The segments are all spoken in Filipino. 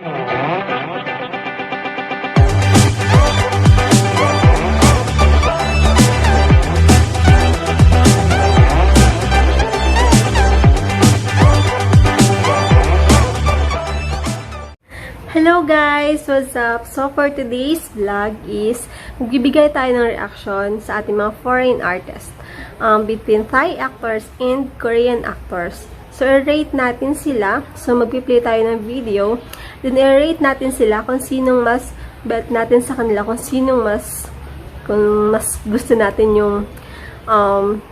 Hello guys! What's up? So for today's vlog is magbibigay tayo ng reaction sa ating mga foreign artists between Thai actors and Korean actors. So i-rate natin sila. So magpi-play tayo ng video. Then i-rate natin sila kung sinong mas bet natin sa kanila, kung mas gusto natin yung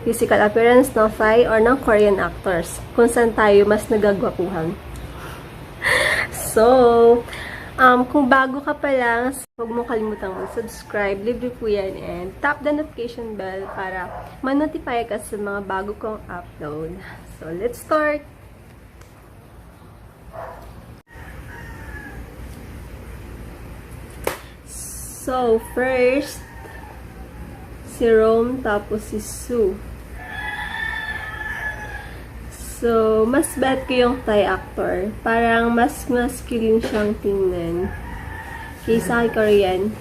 physical appearance ng Thai or ng Korean actors. Kung saan tayo mas nagagwapuhan. So, kung bago ka pa lang, huwag mo kalimutang mag-subscribe, libre po yan, and tap the notification bell para ma-notify ka sa mga bago kong upload. So, let's start! So, first, si Rome, tapos si Sue. So, mas bet ko yung Thai actor. Parang mas masculine siyang tingnan kaysa kay Korean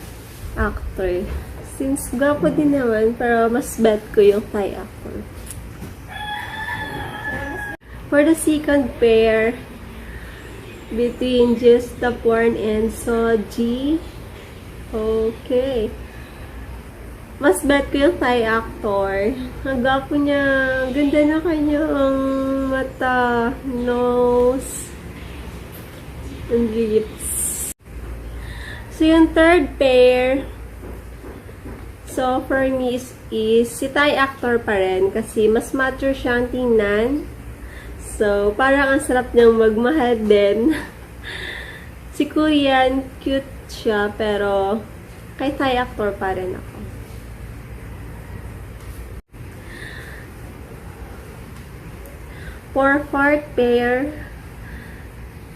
actor. Since gwapo din naman, pero mas bet ko yung Thai actor. For the second pair, between Just the Porn and Soji, okay. Mas bet ko yung Thai actor. Ang gwapo niya. Ganda na kanyang mata, nose, and lips. So, yung third pair, so, for me is si Thai actor pa rin. Kasi mas mature siyang tingnan. So, parang ang sarap niyang magmahal din. Si Korean, cute siya. Pero, kay Thai actor pa rin ako. For fourth pair,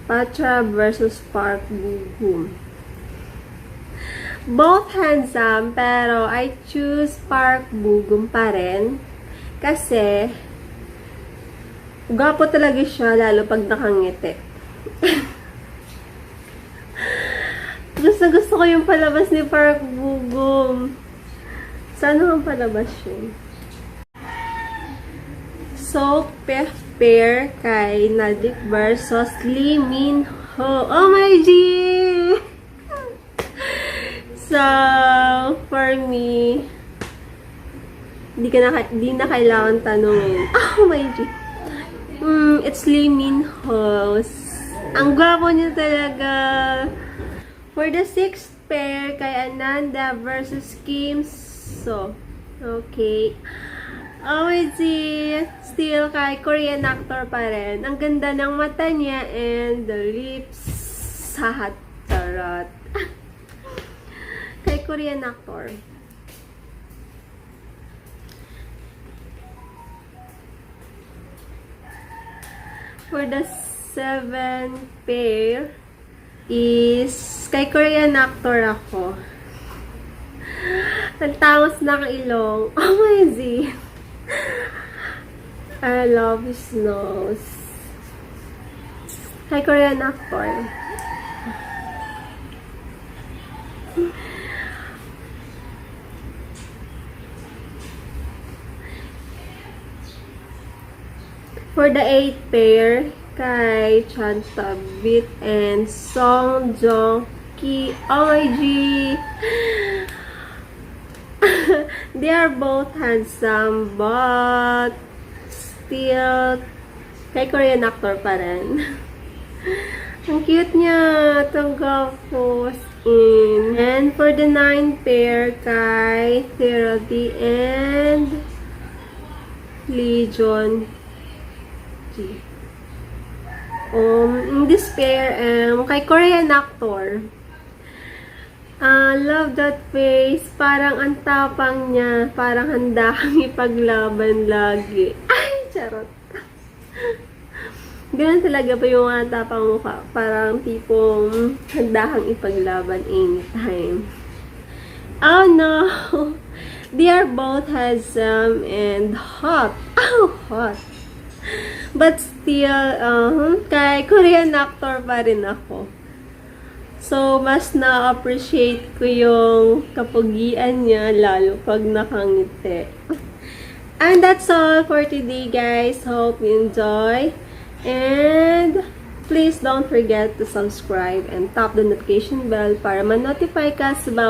Patra versus Park Bo-gum. Both handsome, pero I choose Park Bo-gum pa rin. Kasi, gwapo talaga siya, lalo pag nakangiti. Gusto ko yung palabas ni Park Bo-gum. Sana ang palabas yun. So, fifth pair kay Nadik versus Lee Min Ho. Oh my G! So, for me, di na kailangan tanungin. Oh my G! It's Lee Min Ho. Ang gwapo niya talaga. For the sixth pair kay Ananda versus Kim So. Okay. OMG, still kay Korean actor pa rin. Ang ganda ng mata niya and the lips. Sahat, charot. Kay Korean actor. For the seventh pair is kay Korean actor ako. Nagtangos ng ilong. OMG. I love his nose. Hi, Korean actor. For the eighth pair, kay Chan Tabit and Song Jong Ki. OMG! They are both handsome, but still kay Korean actor pa rin. Ang cute niya. Tanggap ko in. And for the ninth pair, kay Therapy and Legion G. In this pair, kay Korean actor, love that face. Parang ang tapang niya. Parang handa kang ipaglaban lagi. Ay, charot. Ganun talaga pa yung mga tapang mukha. Parang tipong handa kang ipaglaban anytime. Oh no! They are both handsome and hot. Oh, hot. But still, kay Korean actor pa rin ako. So, mas na-appreciate ko yung kapugian niya, lalo pag nakangiti. And that's all for today, guys. Hope you enjoy. And please don't forget to subscribe and tap the notification bell para ma-notify ka sa